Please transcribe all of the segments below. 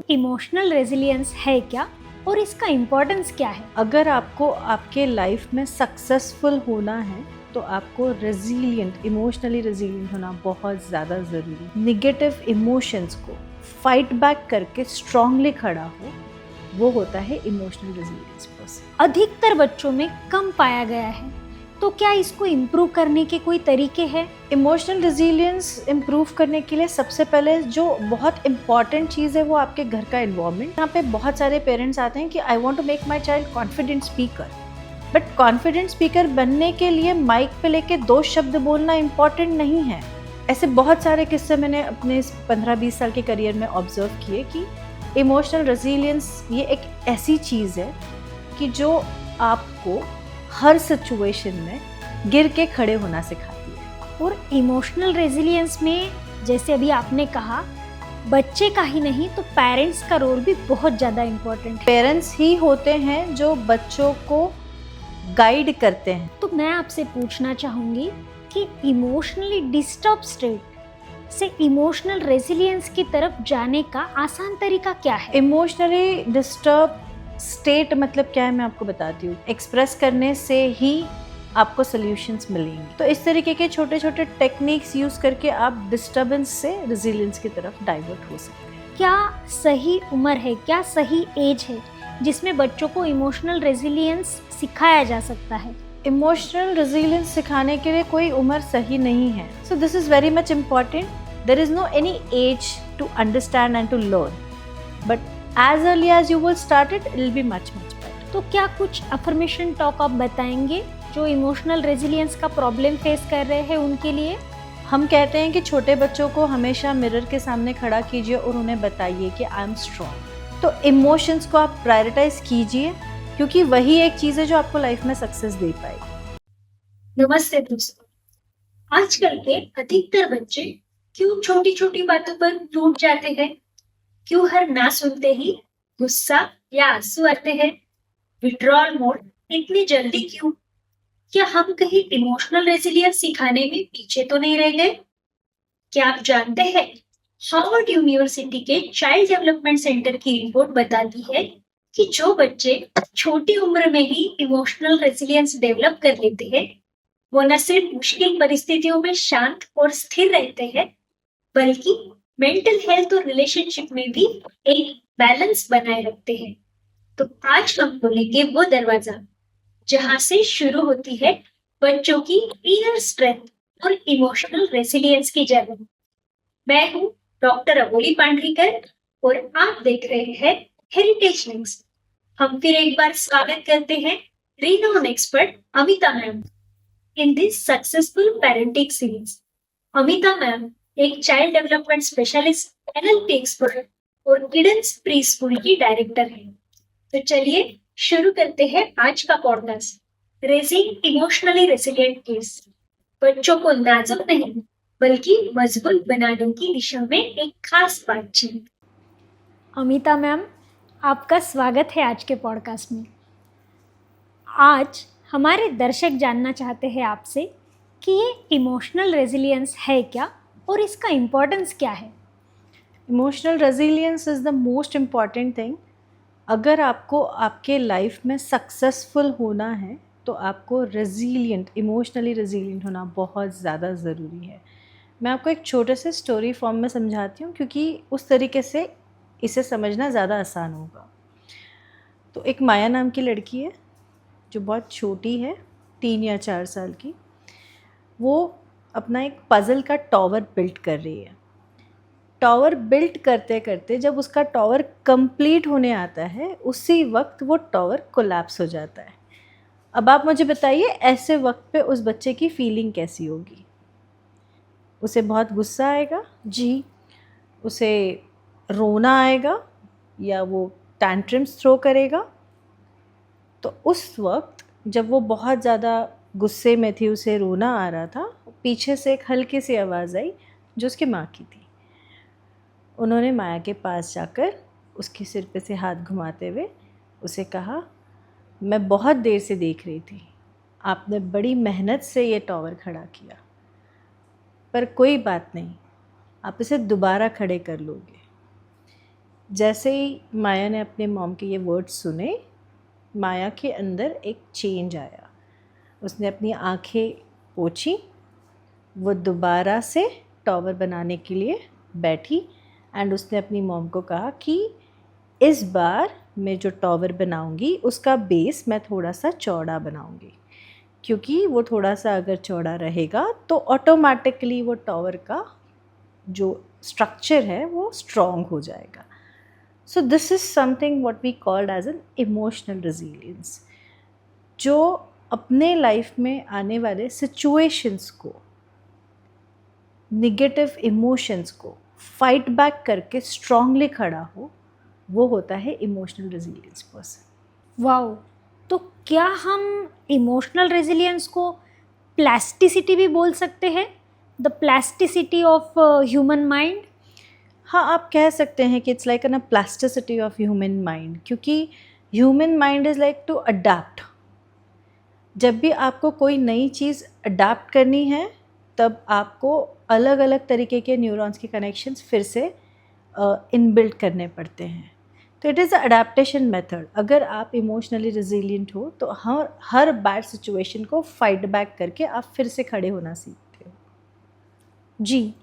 Emotional resilience है क्या और इसका इम्पोर्टेंस क्या है? अगर आपको आपके लाइफ में सक्सेसफुल होना है तो आपको रेजिलिएंट, इमोशनली रेजिलिएंट होना बहुत ज़्यादा ज़रूरी है। निगेटिव इमोशंस को फाइट बैक करके स्ट्रांगली खड़ा हो, वो होता है इमोशनल रेजिलियंस पर्सन। अधिकतर बच्चों में कम पाया गया है, तो क्या इसको इम्प्रूव करने के कोई तरीके हैं? इमोशनल रेजिलियंस इम्प्रूव करने के लिए सबसे पहले जो बहुत इंपॉर्टेंट चीज़ है वो आपके घर का इन्वायरमेंट। यहाँ पे बहुत सारे पेरेंट्स आते हैं कि I want to make my child confident speaker, but confident speaker बनने के लिए माइक पे लेके 2 शब्द बोलना इम्पॉर्टेंट नहीं है। ऐसे बहुत सारे किस्से मैंने अपने 15-20 साल के करियर में ऑब्जर्व किए कि इमोशनल रेजिलियंस ये एक ऐसी चीज़ है कि जो आपको हर सिचुएशन में गिर के खड़े होना सिखाती है। और इमोशनल रेजिलियंस में जैसे अभी आपने कहा, बच्चे का ही नहीं तो पेरेंट्स का रोल भी बहुत ज़्यादा इम्पोर्टेंट है। पेरेंट्स ही होते हैं जो बच्चों को गाइड करते हैं। तो मैं आपसे पूछना चाहूँगी कि इमोशनली डिस्टर्ब स्टेट से इमोशनल रेजिलियंस की तरफ जाने का आसान तरीका क्या है? इमोशनली डिस्टर्ब स्टेट मतलब क्या है मैं आपको बताती हूँ। एक्सप्रेस करने से ही आपको सॉल्यूशंस मिलेंगे। तो इस तरीके के छोटे छोटे टेक्निक्स यूज़ करके आप डिस्टर्बेंस से रेजिलियंस की तरफ डाइवर्ट हो सकते हैं। क्या सही उम्र है, क्या सही एज है जिसमें बच्चों को इमोशनल रेजिलियंस सिखाया जा सकता है? इमोशनल रेजिलियंस सिखाने के लिए कोई उम्र सही नहीं है। So this is very much important. There is no any age to understand and to learn, but as early as you will start it will be much better. तो क्या कुछ अफर्मेशन टॉक आप बताएंगे जो इमोशनल रेजिलियंस का problem face कर रहे हैं उनके लिए? हम कहते हैं कि छोटे बच्चों को हमेशा मिरर के सामने खड़ा कीजिए और उन्हें बताइए कि आई एम स्ट्रॉन्ग। तो इमोशंस को आप प्रायोरिटाइज कीजिए, क्योंकि वही एक चीज़ है जो आपको लाइफ में सक्सेस दे पाएगी। नमस्ते दोस्तों, आजकल के अधिकतर बच्चे क्यों छोटी छोटी बातों पर टूट जाते हैं? क्यों हर ना सुनते ही गुस्सा या आंसू आते हैं? विड्रॉल मोड इतनी जल्दी क्यों? क्या हम कहीं इमोशनल रेजिलियंस सिखाने में पीछे तो नहीं रह गए? क्या आप जानते हैं, हार्वर्ड यूनिवर्सिटी के चाइल्ड डेवलपमेंट सेंटर की रिपोर्ट बताती है कि जो बच्चे छोटी उम्र में ही इमोशनल रेजिलियंस डेवलप कर लेते हैं, वो न सिर्फ मुश्किल परिस्थितियों में शांत और स्थिर रहते हैं, बल्कि मेंटल हेल्थ और रिलेशनशिप में भी एक बैलेंस बनाए रखते हैं। तो आज हम खोलेंगे वो दरवाजा जहां से शुरू होती है बच्चों की इनर स्ट्रेंथ और इमोशनल रेसिलियंस की जर्नी। मैं हूँ डॉक्टर अबोली पांडरीकर और आप देख रहे हैं हेरिटेज लिंक्स। हम फिर एक बार स्वागत करते हैं रिनोन expert Amita ma'am in this successful parenting series. Amita ma'am एक child development specialist, NLP expert और किड्स प्री स्कूल की डायरेक्टर है। तो चलिए शुरू करते हैं आज का podcast, raising emotionally resilient kids. बच्चों को नाजुक नहीं बल्कि मजबूत बनाने की दिशा में एक खास बातचीत। अमिता मैम, आपका स्वागत है आज के पॉडकास्ट में। आज हमारे दर्शक जानना चाहते हैं आपसे कि ये इमोशनल रेजिलियंस है क्या और इसका इम्पोर्टेंस क्या है? Emotional resilience is the most important thing. अगर आपको आपके लाइफ में सक्सेसफुल होना है तो आपको रेजिलिएंट, इमोशनली रेजिलिएंट होना बहुत ज़्यादा ज़रूरी है। मैं आपको एक छोटे से स्टोरी फॉर्म में समझाती हूँ, क्योंकि उस तरीके से इसे समझना ज़्यादा आसान होगा। तो एक माया नाम की लड़की है जो बहुत छोटी है, 3 या 4 साल की। वो अपना एक पज़ल का टॉवर बिल्ड कर रही है। टॉवर बिल्ड करते करते जब उसका टॉवर कंप्लीट होने आता है, उसी वक्त वो टॉवर कोलैप्स हो जाता है। अब आप मुझे बताइए, ऐसे वक्त पे उस बच्चे की फीलिंग कैसी होगी? उसे बहुत गुस्सा आएगा जी, उसे रोना आएगा, या वो टैंट्रम्स थ्रो करेगा? तो उस वक्त जब वो बहुत ज़्यादा गुस्से में थी, उसे रोना आ रहा था, पीछे से एक हल्की सी आवाज़ आई जो उसकी माँ की थी। उन्होंने माया के पास जाकर उसके सिर पे से हाथ घुमाते हुए उसे कहा, मैं बहुत देर से देख रही थी, आपने बड़ी मेहनत से ये टॉवर खड़ा किया, पर कोई बात नहीं, आप इसे दोबारा खड़े कर लोगे। जैसे ही माया ने अपने मॉम के ये वर्ड्स सुने, माया के अंदर एक चेंज आया। उसने अपनी आंखें पोंछी, वो दोबारा से टॉवर बनाने के लिए बैठी एंड उसने अपनी मॉम को कहा कि इस बार मैं जो टॉवर बनाऊंगी उसका बेस मैं थोड़ा सा चौड़ा बनाऊंगी, क्योंकि वो थोड़ा सा अगर चौड़ा रहेगा तो ऑटोमेटिकली वो टॉवर का जो स्ट्रक्चर है वो स्ट्रॉन्ग हो जाएगा। So this is something what we called as an emotional resilience, जो अपने लाइफ में आने वाले सिचुएशंस को, निगेटिव इमोशंस को फाइट बैक करके स्ट्रांगली खड़ा हो, वो होता है इमोशनल रेजिलियंस पर्सन। वाओ! तो क्या हम इमोशनल रेजिलियंस को प्लास्टिसिटी भी बोल सकते हैं? The plasticity of human mind? हाँ, आप कह सकते हैं कि it's like an plasticity of human mind, क्योंकि human mind is like to adapt. जब भी आपको कोई नई चीज़ अडाप्ट करनी है, तब आपको अलग अलग तरीके के न्यूरॉन्स के कनेक्शंस फिर से इनबिल्ट करने पड़ते हैं। तो it is a adaptation method. अगर आप इमोशनली रेजिलिएंट हो तो हर बैड सिचुएशन को फाइट बैक करके आप फिर से खड़े होना सीखते हो। जी।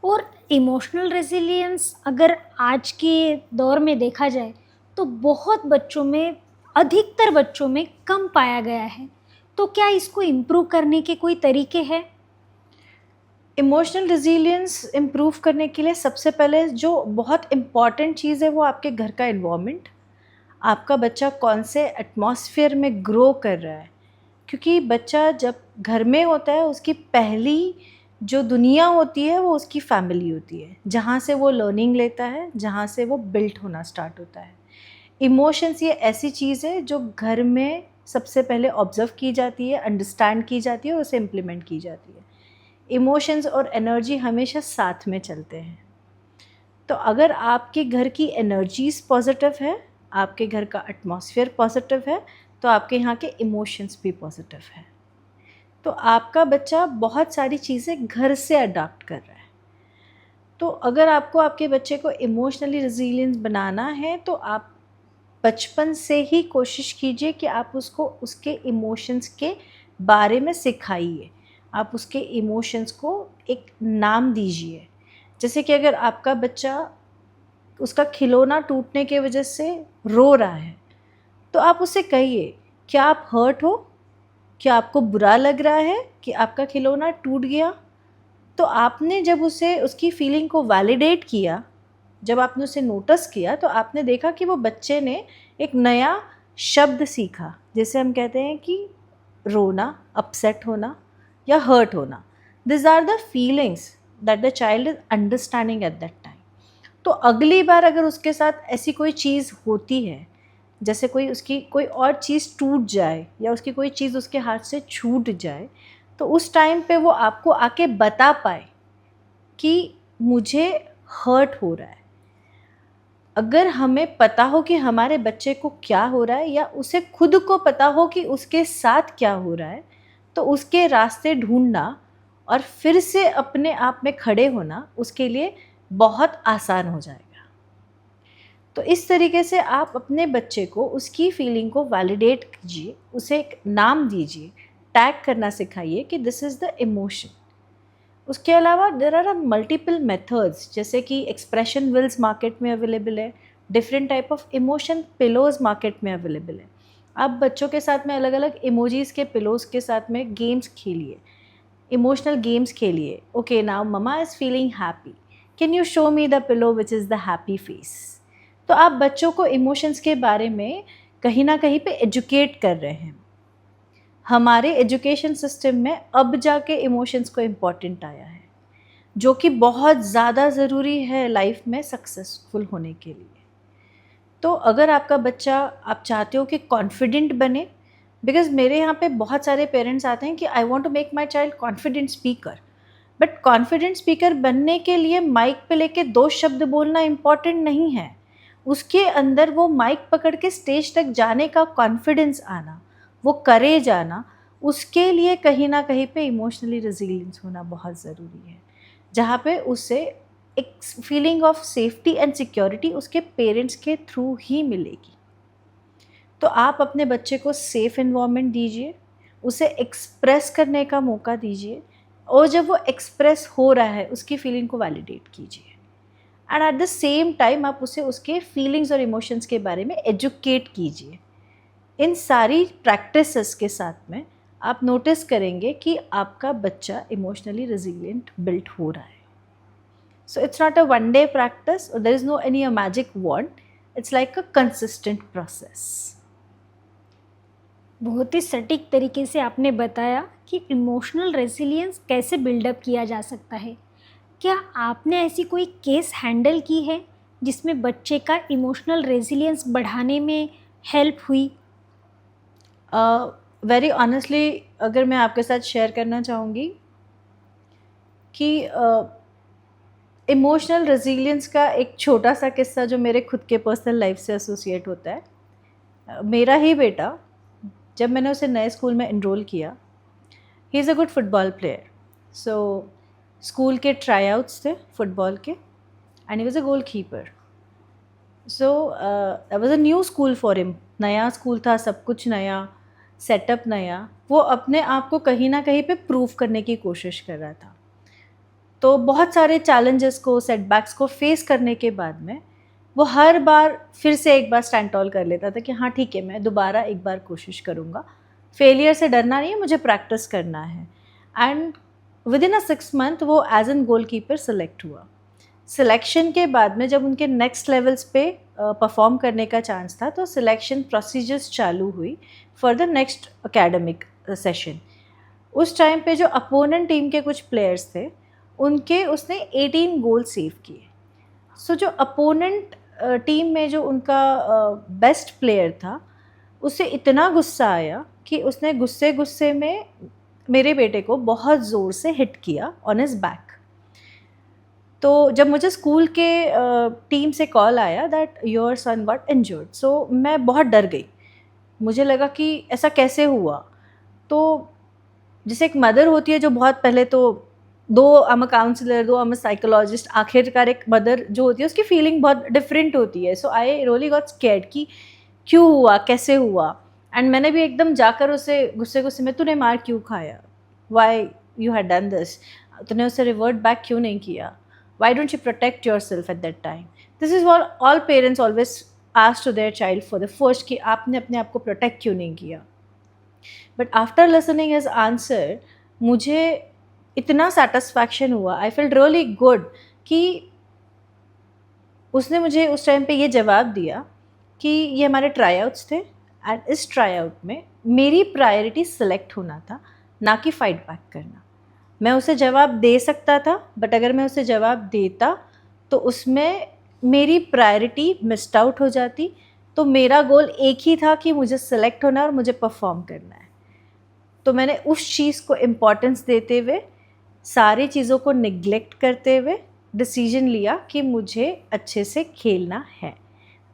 और इमोशनल रेजिलियंस अगर आज के दौर में देखा जाए तो बहुत बच्चों में, अधिकतर बच्चों में कम पाया गया है। तो क्या इसको इम्प्रूव करने के कोई तरीके हैं? इमोशनल रेजिलियंस इम्प्रूव करने के लिए सबसे पहले जो बहुत इम्पॉर्टेंट चीज़ है वो आपके घर का इन्वायरमेंट। आपका बच्चा कौन से एटमॉस्फेयर में ग्रो कर रहा है, क्योंकि बच्चा जब घर में होता है उसकी पहली जो दुनिया होती है वो उसकी फैमिली होती है, जहाँ से वो लर्निंग लेता है, जहाँ से वो बिल्ट होना स्टार्ट होता है। इमोशंस ये ऐसी चीज़ है जो घर में सबसे पहले ऑब्जर्व की जाती है, अंडरस्टैंड की जाती है और उसे इम्प्लीमेंट की जाती है। इमोशंस और एनर्जी हमेशा साथ में चलते हैं। तो अगर आपके घर की एनर्जीज़ पॉजिटिव है, आपके घर का एटमॉस्फेयर पॉजिटिव है, तो आपके यहाँ के इमोशंस भी पॉजिटिव है। तो आपका बच्चा बहुत सारी चीज़ें घर से अडॉप्ट कर रहा है। तो अगर आपको आपके बच्चे को इमोशनली रेजिलिएंट बनाना है तो आप बचपन से ही कोशिश कीजिए कि आप उसको उसके इमोशंस के बारे में सिखाइए। आप उसके इमोशंस को एक नाम दीजिए। जैसे कि अगर आपका बच्चा, उसका खिलौना टूटने की वजह से रो रहा है, तो आप उससे कहिए, क्या आप हर्ट हो? क्या आपको बुरा लग रहा है कि आपका खिलौना टूट गया? तो आपने जब उसे उसकी फीलिंग को वैलिडेट किया, जब आपने उसे नोटिस किया, तो आपने देखा कि वो बच्चे ने एक नया शब्द सीखा, जिसे हम कहते हैं कि रोना, अपसेट होना या हर्ट होना। This are the feelings that the child is understanding at that time. तो अगली बार अगर उसके साथ ऐसी कोई चीज़ होती है, जैसे कोई उसकी कोई और चीज़ टूट जाए या उसकी कोई चीज़ उसके हाथ से छूट जाए, तो उस टाइम पे वो आपको आके बता पाए कि मुझे हर्ट हो रहा है। अगर हमें पता हो कि हमारे बच्चे को क्या हो रहा है या उसे खुद को पता हो कि उसके साथ क्या हो रहा है, तो उसके रास्ते ढूंढना और फिर से अपने आप में खड़े होना उसके लिए बहुत आसान हो जाएगा। तो इस तरीके से आप अपने बच्चे को उसकी फीलिंग को वैलिडेट कीजिए, उसे एक नाम दीजिए, टैग करना सिखाइए कि दिस इज़ द इमोशन। उसके अलावा देर आर मल्टीपल मेथड्स, जैसे कि एक्सप्रेशन व्हील्स मार्केट में अवेलेबल है, different type of emotion pillows market में अवेलेबल है। आप बच्चों के साथ में अलग अलग इमोजीज़ के पिलोज के साथ में गेम्स खेलिए, इमोशनल गेम्स खेलिए। Okay, now mama is feeling happy, can you show me the pillow which is the happy face. तो आप बच्चों को इमोशंस के बारे में कहीं ना कहीं पे एजुकेट कर रहे हैं। हमारे एजुकेशन सिस्टम में अब जाके इमोशंस को इम्पॉर्टेंट आया है, जो कि बहुत ज़्यादा ज़रूरी है लाइफ में सक्सेसफुल होने के लिए। तो अगर आपका बच्चा, आप चाहते हो कि कॉन्फिडेंट बने, बिकॉज मेरे यहाँ पे बहुत सारे पेरेंट्स आते हैं कि I want to make my child confident speaker, but confident speaker बनने के लिए माइक पे लेके 2 शब्द बोलना इम्पॉर्टेंट नहीं है। उसके अंदर वो माइक पकड़ के स्टेज तक जाने का कॉन्फिडेंस आना, वो करेज आना, उसके लिए कहीं ना कहीं पे इमोशनली रेजिलिएंस होना बहुत ज़रूरी है, जहाँ पे उसे एक feeling of safety and security उसके पेरेंट्स के थ्रू ही मिलेगी। तो आप अपने बच्चे को सेफ एनवायरनमेंट दीजिए, उसे एक्सप्रेस करने का मौका दीजिए, और जब वो एक्सप्रेस हो रहा है उसकी फीलिंग को वैलिडेट कीजिए, and at the same time आप उसे उसके फीलिंग्स और इमोशंस के बारे में एजुकेट कीजिए। इन सारी प्रैक्टिसेस के साथ में आप नोटिस करेंगे कि आपका बच्चा इमोशनली रेजिलिएंट बिल्ट हो रहा है। So it's not a one day practice, और there is no any magic wand, it's like a consistent process. बहुत ही सटीक तरीके से आपने बताया कि इमोशनल रेजिलियंस कैसे बिल्डअप किया जा सकता है। क्या आपने ऐसी कोई केस हैंडल की है जिसमें बच्चे का इमोशनल रेजिलियंस बढ़ाने में हेल्प हुई? वेरी ऑनेस्टली अगर मैं आपके साथ शेयर करना चाहूँगी कि इमोशनल रेजिलियंस का एक छोटा सा किस्सा जो मेरे खुद के पर्सनल लाइफ से एसोसिएट होता है। मेरा ही बेटा, जब मैंने उसे नए स्कूल में इनरोल किया, he is a good football player. So school के ट्राई आउट्स थे फुटबॉल के, and he was a goal keeper. So that was a new school for him. नया स्कूल था, सब कुछ नया, सेटअप नया। वो अपने आप को कहीं ना कहीं पे प्रूव करने की कोशिश कर रहा था। तो बहुत सारे चैलेंजेस को, सेटबैक्स को फेस करने के बाद में वो हर बार फिर से एक बार स्टैंड टॉल कर लेता था कि हाँ ठीक है, मैं दोबारा एक बार कोशिश करूँगा, फेलियर से डरना नहीं है, मुझे प्रैक्टिस करना है। And within a 6 month वो as an goalkeeper select हुआ। सिलेक्शन के बाद में जब उनके नेक्स्ट लेवल्स पे परफॉर्म करने का चांस था, तो सिलेक्शन प्रोसीजर्स चालू हुई for the next academic session. उस टाइम पे जो अपोनेंट टीम के कुछ प्लेयर्स थे, उनके उसने 18 गोल सेव किए। सो जो अपोनेंट टीम में जो उनका बेस्ट प्लेयर था, उसे इतना गुस्सा आया कि उसने गुस्से गुस्से में मेरे बेटे को बहुत ज़ोर से हिट किया ऑन हिज बैक। तो जब मुझे स्कूल के टीम से कॉल आया that your son got injured, so मैं बहुत डर गई। मुझे लगा कि ऐसा कैसे हुआ। तो जैसे एक मदर होती है जो बहुत पहले तो दो आम अ काउंसलर, दो आम अ साइकोलॉजिस्ट, आखिरकार एक मदर जो होती है उसकी फीलिंग बहुत डिफरेंट होती है। सो आई रियली गॉट स्कैर्ड कि क्यों हुआ, कैसे हुआ। एंड मैंने भी एकदम जाकर उसे गुस्से गुस्से में, तूने मार क्यों खाया, why you had done this, तूने उसे रिवर्ट बैक क्यों नहीं किया, why don't you protect yourself at that time. This is what all parents always ask to their child for the first, कि आपने अपने आप को प्रोटेक्ट क्यों नहीं किया। But after listening his answer, मुझे इतना सेटिस्फैक्शन हुआ, आई फील रियली गुड कि उसने मुझे उस टाइम पे ये जवाब दिया कि ये हमारे ट्राई आउट्स थे, एंड इस ट्राई आउट में मेरी प्रायोरिटी सेलेक्ट होना था, ना कि फाइट बैक करना। मैं उसे जवाब दे सकता था, बट अगर मैं उसे जवाब देता तो उसमें मेरी प्रायोरिटी मिस्ड आउट हो जाती। तो मेरा गोल एक ही था कि मुझे सेलेक्ट होना और मुझे परफॉर्म करना है। तो मैंने उस चीज़ को इम्पोर्टेंस देते हुए, सारी चीज़ों को निग्लेक्ट करते हुए डिसीजन लिया कि मुझे अच्छे से खेलना है।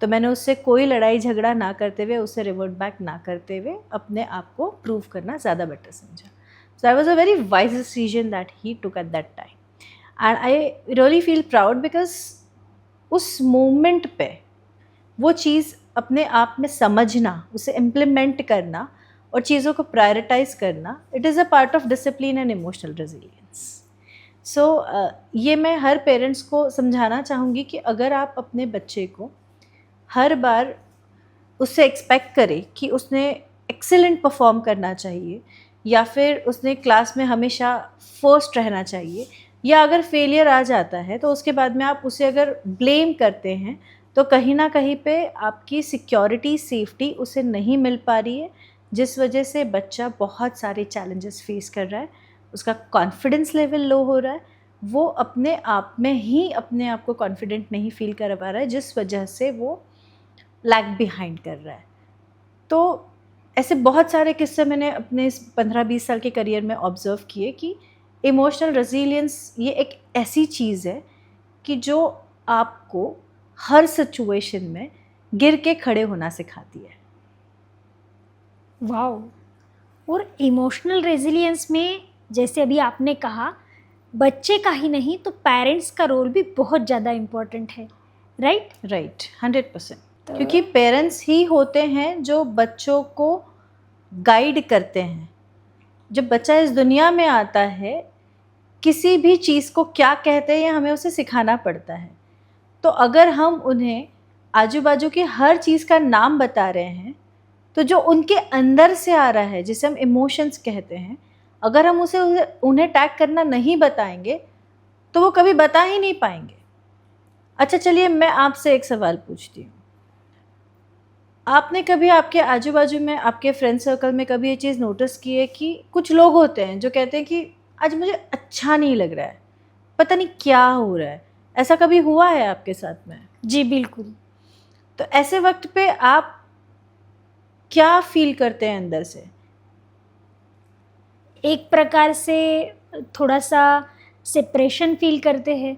तो मैंने उससे कोई लड़ाई झगड़ा ना करते हुए, उसे रिवर्ट बैक ना करते हुए अपने आप को प्रूव करना ज़्यादा बेटर समझा। So that was a very wise decision that he took eight that time, and I really feel proud because उस मोमेंट पे वो चीज़ अपने आप में समझना, उसे इम्प्लीमेंट करना और चीज़ों को प्रायोरिटाइज करना, it is a part of discipline and emotional resilience. So ये मैं हर पेरेंट्स को समझाना चाहूँगी कि अगर आप अपने बच्चे को हर बार उससे एक्सपेक्ट करें कि उसने एक्सीलेंट परफॉर्म करना चाहिए, या फिर उसने क्लास में हमेशा फर्स्ट रहना चाहिए, या अगर फेलियर आ जाता है तो उसके बाद में आप उसे अगर ब्लेम करते हैं, तो कहीं ना कहीं पे आपकी सिक्योरिटी, सेफ्टी उसे नहीं मिल पा रही है, जिस वजह से बच्चा बहुत सारे चैलेंजेस फेस कर रहा है, उसका कॉन्फिडेंस लेवल लो हो रहा है, वो अपने आप में ही अपने आप को कॉन्फिडेंट नहीं फील कर पा रहा है, जिस वजह से वो लैग बिहाइंड कर रहा है। तो ऐसे बहुत सारे किस्से मैंने अपने इस 15-20 साल के करियर में ऑब्ज़र्व किए कि इमोशनल रेजिलियंस ये एक ऐसी चीज़ है कि जो आपको हर सिचुएशन में गिर के खड़े होना सिखाती है। वाओ। और इमोशनल रेजिलियंस में जैसे अभी आपने कहा, बच्चे का ही नहीं तो पेरेंट्स का रोल भी बहुत ज़्यादा इम्पोर्टेंट है, राइट? राइट, 100%। क्योंकि पेरेंट्स ही होते हैं जो बच्चों को गाइड करते हैं। जब बच्चा इस दुनिया में आता है, किसी भी चीज़ को क्या कहते हैं हमें उसे सिखाना पड़ता है। तो अगर हम उन्हें आजू बाजू की हर चीज़ का नाम बता रहे हैं, तो जो उनके अंदर से आ रहा है, जिसे हम इमोशंस कहते हैं, अगर हम उन्हें टैग करना नहीं बताएंगे तो वो कभी बता ही नहीं पाएंगे। अच्छा, चलिए मैं आपसे एक सवाल पूछती हूँ। आपने कभी आपके आजू बाजू में, आपके फ्रेंड सर्कल में कभी ये चीज़ नोटिस की है कि कुछ लोग होते हैं जो कहते हैं कि आज मुझे अच्छा नहीं लग रहा है, पता नहीं क्या हो रहा है? ऐसा कभी हुआ है आपके साथ में? जी बिल्कुल। तो ऐसे वक्त पे आप क्या फील करते हैं अंदर से? एक प्रकार से थोड़ा सा सेपरेशन फील करते हैं।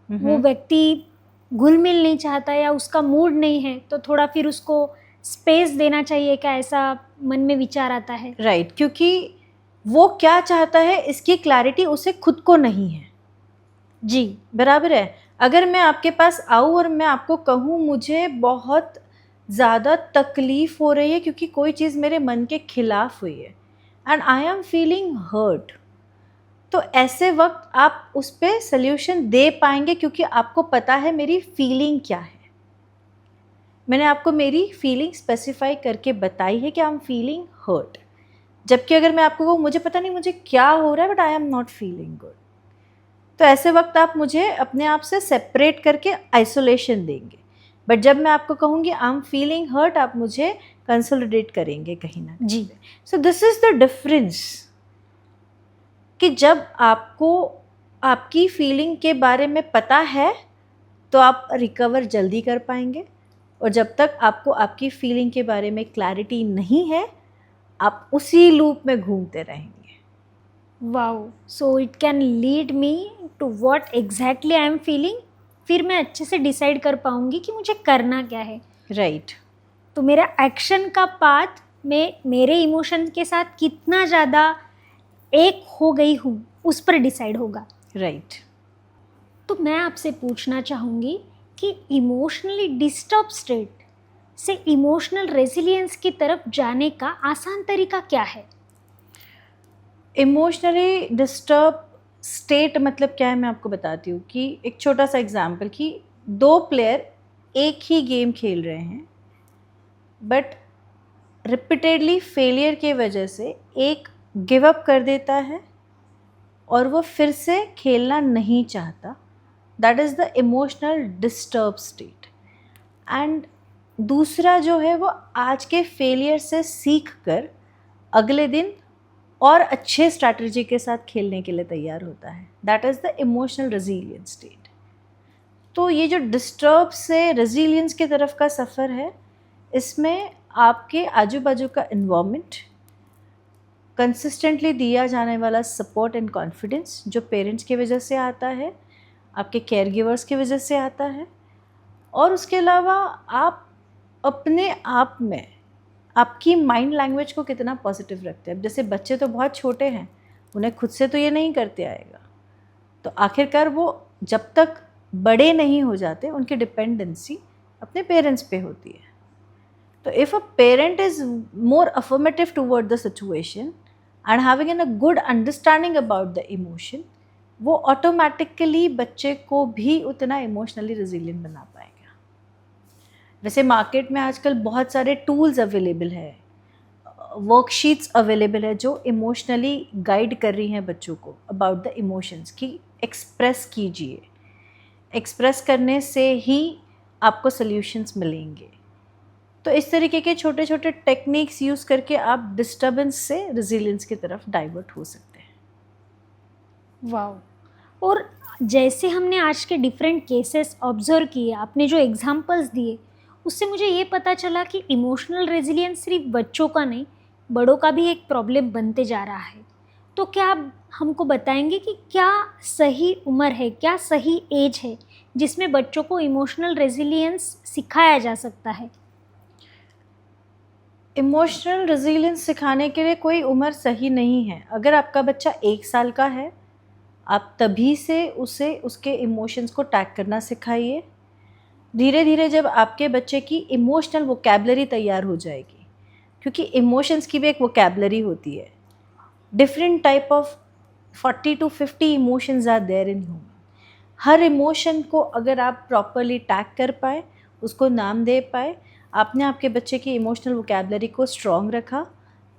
वो व्यक्ति घुल मिल नहीं चाहता या उसका मूड नहीं है, तो थोड़ा फिर उसको स्पेस देना चाहिए, क्या ऐसा मन में विचार आता है। राइट, क्योंकि वो क्या चाहता है इसकी क्लैरिटी उसे खुद को नहीं है। जी बराबर है। अगर मैं आपके पास आऊँ और मैं आपको कहूँ मुझे बहुत ज़्यादा तकलीफ़ हो रही है क्योंकि कोई चीज़ मेरे मन के खिलाफ हुई है and I am feeling hurt, तो ऐसे वक्त आप उस पर सल्यूशन दे पाएंगे क्योंकि आपको पता है मेरी फीलिंग क्या है। मैंने आपको मेरी फीलिंग स्पेसिफाई करके बताई है कि आई एम फीलिंग हर्ट। जबकि अगर मैं आपको कहूँ मुझे पता नहीं मुझे क्या हो रहा है but I am not feeling good, तो ऐसे वक्त आप मुझे अपने आप से सेपरेट करके आइसोलेशन देंगे। बट जब मैं आपको कहूँगी आई एम फीलिंग हर्ट, आप मुझे कंसोलिडेट करेंगे कहीं ना। जी so this is the difference कि जब आपको आपकी फीलिंग के बारे में पता है तो आप रिकवर जल्दी कर पाएंगे, और जब तक आपको आपकी फीलिंग के बारे में क्लैरिटी नहीं है आप उसी लूप में घूमते रहेंगे। Wow, so it can lead me to what exactly I am feeling, फिर मैं अच्छे से डिसाइड कर पाऊंगी कि मुझे करना क्या है। राइट। तो मेरा एक्शन का पाथ में मेरे इमोशन के साथ कितना ज़्यादा एक हो गई हूँ उस पर डिसाइड होगा। राइट। तो मैं आपसे पूछना चाहूँगी कि इमोशनली डिस्टर्ब स्टेट से इमोशनल रेजिलियंस की तरफ जाने का आसान तरीका क्या है? इमोशनली डिस्टर्ब स्टेट मतलब क्या है मैं आपको बताती हूँ कि एक छोटा सा एग्जांपल कि दो प्लेयर एक ही गेम खेल रहे हैं बट रिपीटेडली फेलियर की वजह से एक गिव अप कर देता है और वो फिर से खेलना नहीं चाहता। That is the emotional disturb state. And दूसरा जो है वो आज के फेलियर से सीख कर अगले दिन और अच्छे स्ट्रैटेजी के साथ खेलने के लिए तैयार होता है। That is the emotional resilience state. तो ये जो डिस्टर्ब से रेजिलियंस की तरफ का सफ़र है, इसमें आपके आजू बाजू का इन्वायरमेंट, कंसिस्टेंटली दिया जाने वाला सपोर्ट एंड कॉन्फिडेंस जो पेरेंट्स की वजह से आता है, आपके केयर गिवर्स की वजह से आता है, और उसके अलावा आप अपने आप में आपकी माइंड लैंग्वेज को कितना पॉजिटिव रखते हैं। अब जैसे बच्चे तो बहुत छोटे हैं, उन्हें खुद से तो ये नहीं करते आएगा, तो आखिरकार वो जब तक बड़े नहीं हो जाते उनकी डिपेंडेंसी अपने पेरेंट्स पे होती है। तो if a parent is more affirmative toward the situation and having an a good understanding about the emotion, वो ऑटोमेटिकली बच्चे को भी उतना इमोशनली रेजिलिएंट बना पाएगा। वैसे मार्केट में आजकल बहुत सारे टूल्स अवेलेबल है, वर्कशीट्स अवेलेबल है जो इमोशनली गाइड कर रही हैं बच्चों को अबाउट द इमोशंस कि एक्सप्रेस कीजिए, एक्सप्रेस करने से ही आपको सल्यूशंस मिलेंगे। तो इस तरीके के छोटे छोटे टेक्निक्स यूज़ करके आप डिस्टर्बेंस से रेजिलियंस की तरफ डाइवर्ट हो सकते हैं। वाओ, और जैसे हमने आज के डिफरेंट केसेस ऑब्जर्व किए, आपने जो एग्जांपल्स दिए, उससे मुझे ये पता चला कि इमोशनल रेजिलियंस सिर्फ बच्चों का नहीं, बड़ों का भी एक प्रॉब्लम बनते जा रहा है। तो क्या आप हमको बताएंगे कि क्या सही उम्र है, क्या सही एज है जिसमें बच्चों को इमोशनल रेजिलियंस सिखाया जा सकता है? इमोशनल रेजिलियंस सिखाने के लिए कोई उम्र सही नहीं है। अगर आपका बच्चा 1 साल का है, आप तभी से उसे उसके इमोशंस को टैग करना सिखाइए। धीरे धीरे जब आपके बच्चे की इमोशनल वोकैबुलरी तैयार हो जाएगी, क्योंकि इमोशंस की भी एक वोकैबुलरी होती है, different type of 40 to 50 emotions are there in human. हर इमोशन को अगर आप प्रॉपरली टैग कर पाए, उसको नाम दे पाए, आपने आपके बच्चे की इमोशनल वोकैबुलरी को स्ट्रॉन्ग रखा,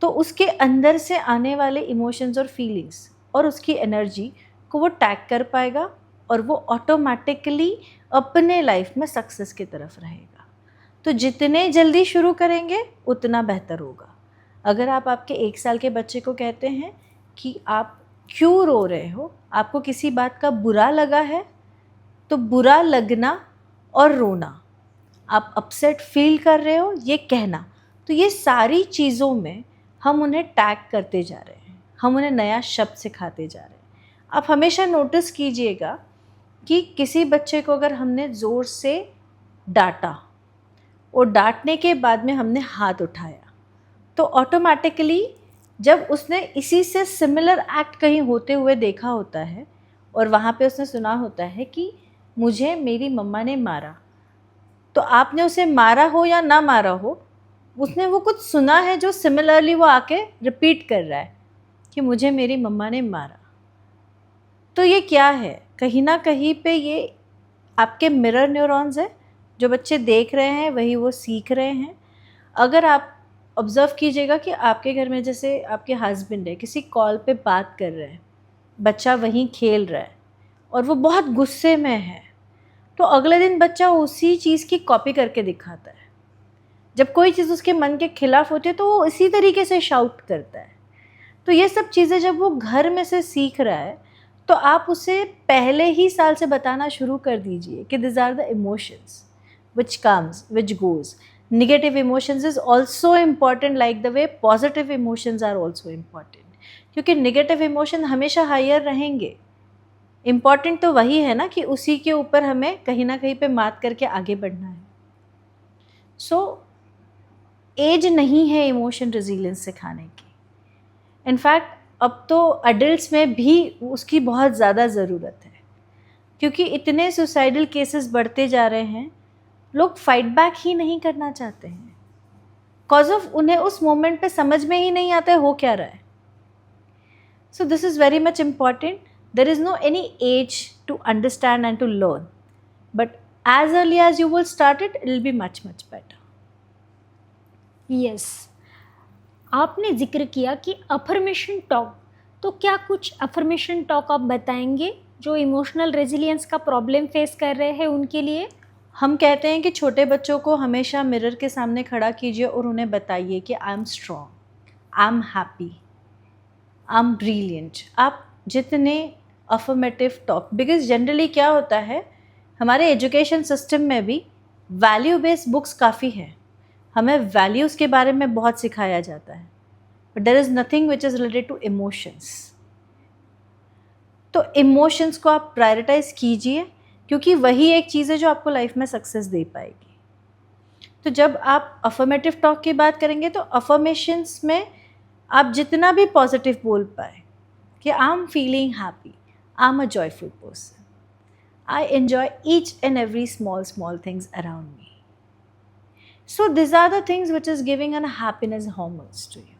तो उसके अंदर से आने वाले इमोशंस और फीलिंग्स और उसकी एनर्जी को वो टैग कर पाएगा और वो ऑटोमेटिकली अपने लाइफ में सक्सेस की तरफ रहेगा। तो जितने जल्दी शुरू करेंगे उतना बेहतर होगा। अगर आप आपके 1 साल के बच्चे को कहते हैं कि आप क्यों रो रहे हो, आपको किसी बात का बुरा लगा है, तो बुरा लगना और रोना, आप अपसेट फील कर रहे हो, ये कहना, तो ये सारी चीज़ों में हम उन्हें टैग करते जा रहे हैं, हम उन्हें नया शब्द सिखाते जा रहे हैं। आप हमेशा नोटिस कीजिएगा कि किसी बच्चे को अगर हमने ज़ोर से डांटा और डांटने के बाद में हमने हाथ उठाया, तो ऑटोमेटिकली जब उसने इसी से सिमिलर एक्ट कहीं होते हुए देखा होता है और वहाँ पे उसने सुना होता है कि मुझे मेरी मम्मा ने मारा, तो आपने उसे मारा हो या ना मारा हो, उसने वो कुछ सुना है जो सिमिलरली वो आके रिपीट कर रहा है कि मुझे मेरी मम्मा ने मारा। तो ये क्या है? कहीं ना कहीं पे ये आपके मिरर न्यूरॉन्स है, जो बच्चे देख रहे हैं वही वो सीख रहे हैं। अगर आप ऑब्ज़र्व कीजिएगा कि आपके घर में जैसे आपके हस्बैंड है, किसी कॉल पे बात कर रहे हैं, बच्चा वहीं खेल रहा है और वो बहुत गुस्से में है, तो अगले दिन बच्चा उसी चीज़ की कॉपी करके दिखाता है। जब कोई चीज़ उसके मन के खिलाफ होती है तो वो इसी तरीके से शाउट करता है। तो ये सब चीज़ें जब वो घर में से सीख रहा है, तो आप उसे पहले ही साल से बताना शुरू कर दीजिए कि this are the emotions which comes which goes. Negative emotions is also important like the way positive emotions are also important, क्योंकि नेगेटिव इमोशन हमेशा हायर रहेंगे। इम्पॉर्टेंट तो वही है ना कि उसी के ऊपर हमें कहीं ना कहीं पे मात करके आगे बढ़ना है। सो एज नहीं है इमोशन रेजिलियंस सिखाने की। इनफैक्ट अब तो अडल्ट्स में भी उसकी बहुत ज़्यादा ज़रूरत है, क्योंकि इतने सुसाइडल केसेस बढ़ते जा रहे हैं, लोग फाइट बैक ही नहीं करना चाहते हैं, कॉज ऑफ उन्हें उस मोमेंट पे समझ में ही नहीं आता है हो क्या रहा है। So this is very much important. There is no any age to understand and to learn, but as early as you will start it, it will be much better. Yes, आपने जिक्र किया कि अफर्मेशन टॉक, तो क्या कुछ affirmation talk आप बताएंगे जो इमोशनल रेजिलियंस का प्रॉब्लम फेस कर रहे हैं उनके लिए? हम कहते हैं कि छोटे बच्चों को हमेशा मिरर के सामने खड़ा कीजिए और उन्हें बताइए कि I am strong, I am happy, I am brilliant. आप जितने अफर्मेटिव टॉक, बिकॉज जनरली क्या होता है, हमारे एजुकेशन सिस्टम में भी वैल्यू बेस्ड बुक्स काफ़ी है, हमें वैल्यूज़ के बारे में बहुत सिखाया जाता है, but there is nothing which is related to emotions. तो इमोशंस को आप प्रायोरिटाइज कीजिए, क्योंकि वही एक चीज़ है जो आपको लाइफ में सक्सेस दे पाएगी। तो जब आप अफर्मेटिव टॉक की बात करेंगे तो अफर्मेशंस में आप जितना भी पॉजिटिव बोल पाए कि आई am feeling happy, I am a joyful person, I enjoy each and every small things around me. So these are the things which is giving an happiness hormones to you.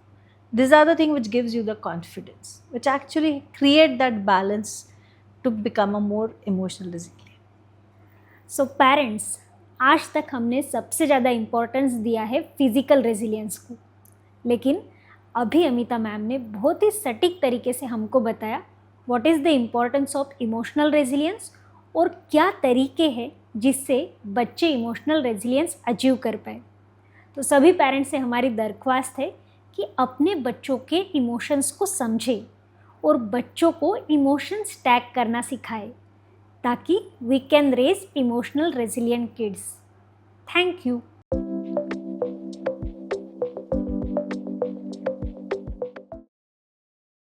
These are the things which gives you the confidence, which actually create that balance to become a more emotional resilient. So parents, आज तक हमने सबसे ज़्यादा importance दिया है physical resilience को, लेकिन अभी अमिता मैम ने बहुत ही सटीक तरीके से हमको बताया what is the importance of emotional resilience और क्या तरीके हैं जिससे बच्चे इमोशनल रेजिलियंस अचीव कर पाए। तो सभी पेरेंट्स से हमारी दरख्वास्त है कि अपने बच्चों के इमोशंस को समझें और बच्चों को इमोशंस टैग करना सिखाएं, ताकि we can raise emotional resilient kids. Thank you.